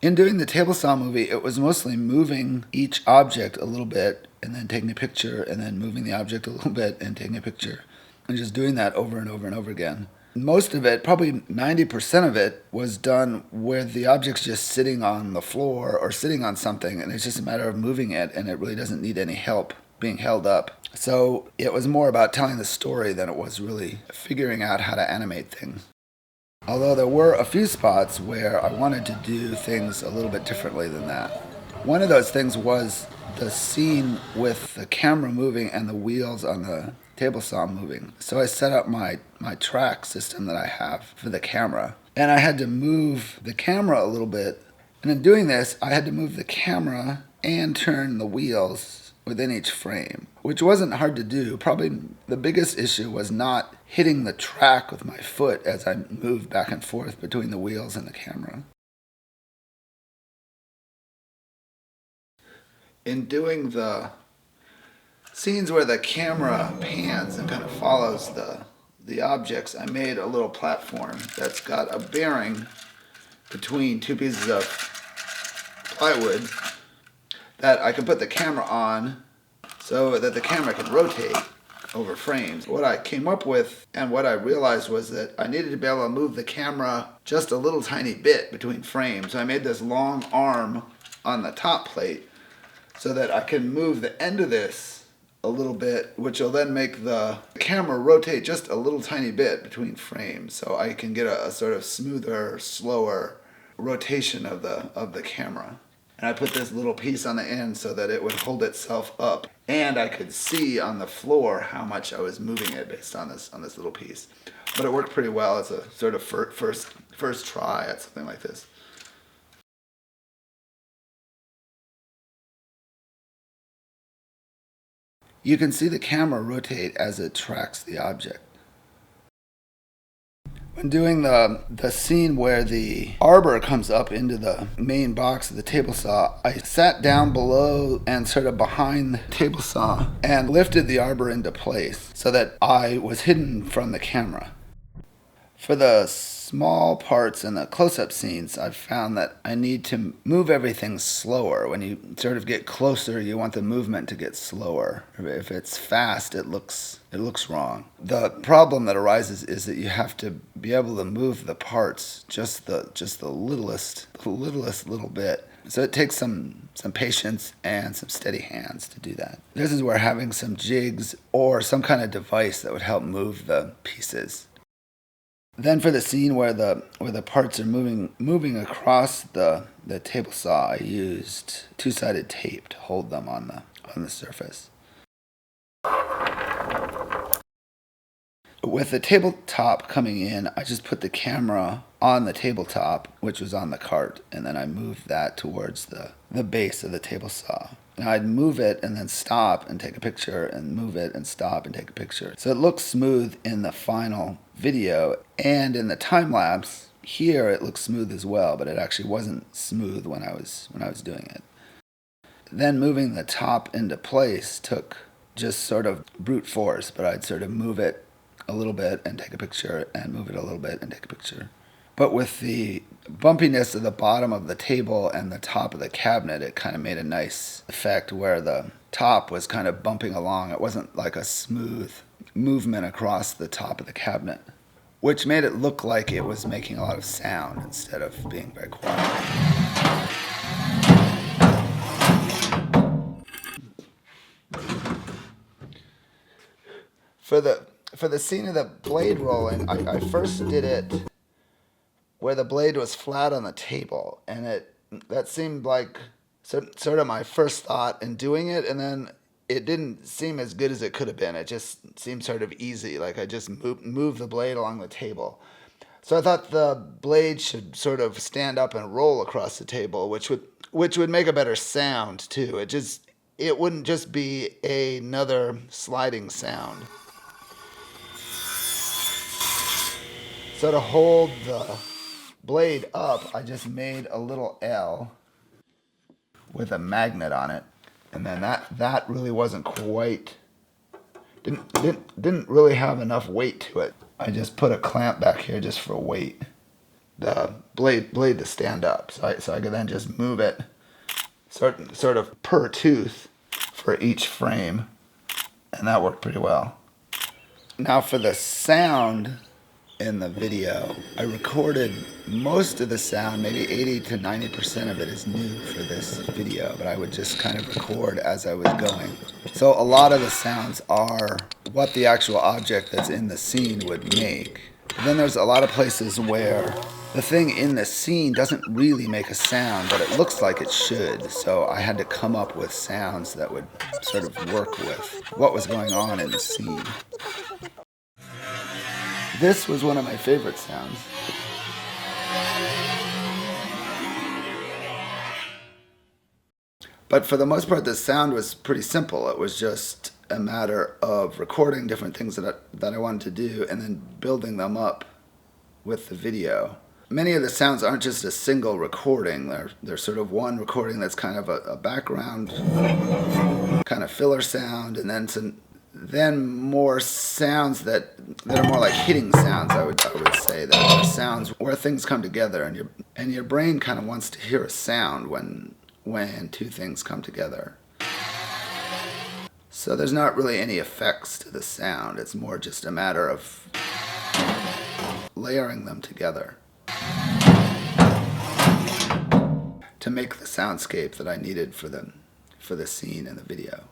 In doing the table saw movie, it was mostly moving each object a little bit and then taking a picture and then moving the object a little bit and taking a picture and just doing that over and over and over again. Most of it, probably 90% of it, was done with the object's just sitting on the floor or sitting on something, and it's just a matter of moving it, and it really doesn't need any help being held up. So it was more about telling the story than it was really figuring out how to animate things. Although there were a few spots where I wanted to do things a little bit differently than that. One of those things was the scene with the camera moving and the wheels on the table saw moving. So I set up my track system that I have for the camera. And I had to move the camera a little bit. And in doing this, I had to move the camera and turn the wheels within each frame, which wasn't hard to do. Probably the biggest issue was not hitting the track with my foot as I moved back and forth between the wheels and the camera. In doing the scenes where the camera pans and kind of follows the objects, I made a little platform that's got a bearing between two pieces of plywood that I can put the camera on so that the camera can rotate over frames. What I came up with and what I realized was that I needed to be able to move the camera just a little tiny bit between frames. So I made this long arm on the top plate so that I can move the end of this a little bit, which will then make the camera rotate just a little tiny bit between frames, so I can get a sort of smoother, slower rotation of the camera. And I put this little piece on the end so that it would hold itself up, and I could see on the floor how much I was moving it based on this little piece. But it worked pretty well as a sort of first try at something like this. You can see the camera rotate as it tracks the object. When doing the scene where the arbor comes up into the main box of the table saw, I sat down below and sort of behind the table saw and lifted the arbor into place so that I was hidden from the camera. For the small parts in the close-up scenes, I've found that I need to move everything slower. When you sort of get closer, you want the movement to get slower. If it's fast, it looks wrong. The problem that arises is that you have to be able to move the parts just the littlest little bit. So it takes some patience and some steady hands to do that. This is where having some jigs or some kind of device that would help move the pieces. Then for the scene where the parts are moving across the table saw, I used two-sided tape to hold them on the surface. With the tabletop coming in, I just put the camera on the tabletop, which was on the cart, and then I moved that towards the base of the table saw. And I'd move it and then stop and take a picture and move it and stop and take a picture. So it looks smooth in the final video, and in the time lapse here it looks smooth as well, but it actually wasn't smooth when I was doing it. Then moving the top into place took just sort of brute force, but I'd sort of move it a little bit and take a picture and move it a little bit and take a picture. But with the bumpiness of the bottom of the table and the top of the cabinet, it kind of made a nice effect where the top was kind of bumping along. It wasn't like a smooth movement across the top of the cabinet, which made it look like it was making a lot of sound instead of being very quiet. For the scene of the blade rolling, I first did it where the blade was flat on the table, and that seemed like sort of my first thought in doing it, and then it didn't seem as good as it could have been. It just seemed sort of easy, like I just moved the blade along the table. So I thought the blade should sort of stand up and roll across the table, which would make a better sound too. It wouldn't just be another sliding sound. So to hold the blade up, I just made a little L with a magnet on it, and then that really wasn't quite, didn't really have enough weight to it. I just put a clamp back here just for weight. the blade to stand up. So I could then just move it sort of per tooth for each frame, and that worked pretty well. Now for the sound in the video, I recorded most of the sound, maybe 80 to 90% of it is new for this video, but I would just kind of record as I was going. So a lot of the sounds are what the actual object that's in the scene would make. But then there's a lot of places where the thing in the scene doesn't really make a sound, but it looks like it should. So I had to come up with sounds that would sort of work with what was going on in the scene. This was one of my favorite sounds. But for the most part, the sound was pretty simple. It was just a matter of recording different things that I wanted to do and then building them up with the video. Many of the sounds aren't just a single recording. They're sort of one recording that's kind of a background, kind of filler sound, and then more sounds that are more like hitting sounds. I would say that are sounds where things come together, and your brain kind of wants to hear a sound when two things come together. So there's not really any effects to the sound. It's more just a matter of layering them together to make the soundscape that I needed for the scene in the video.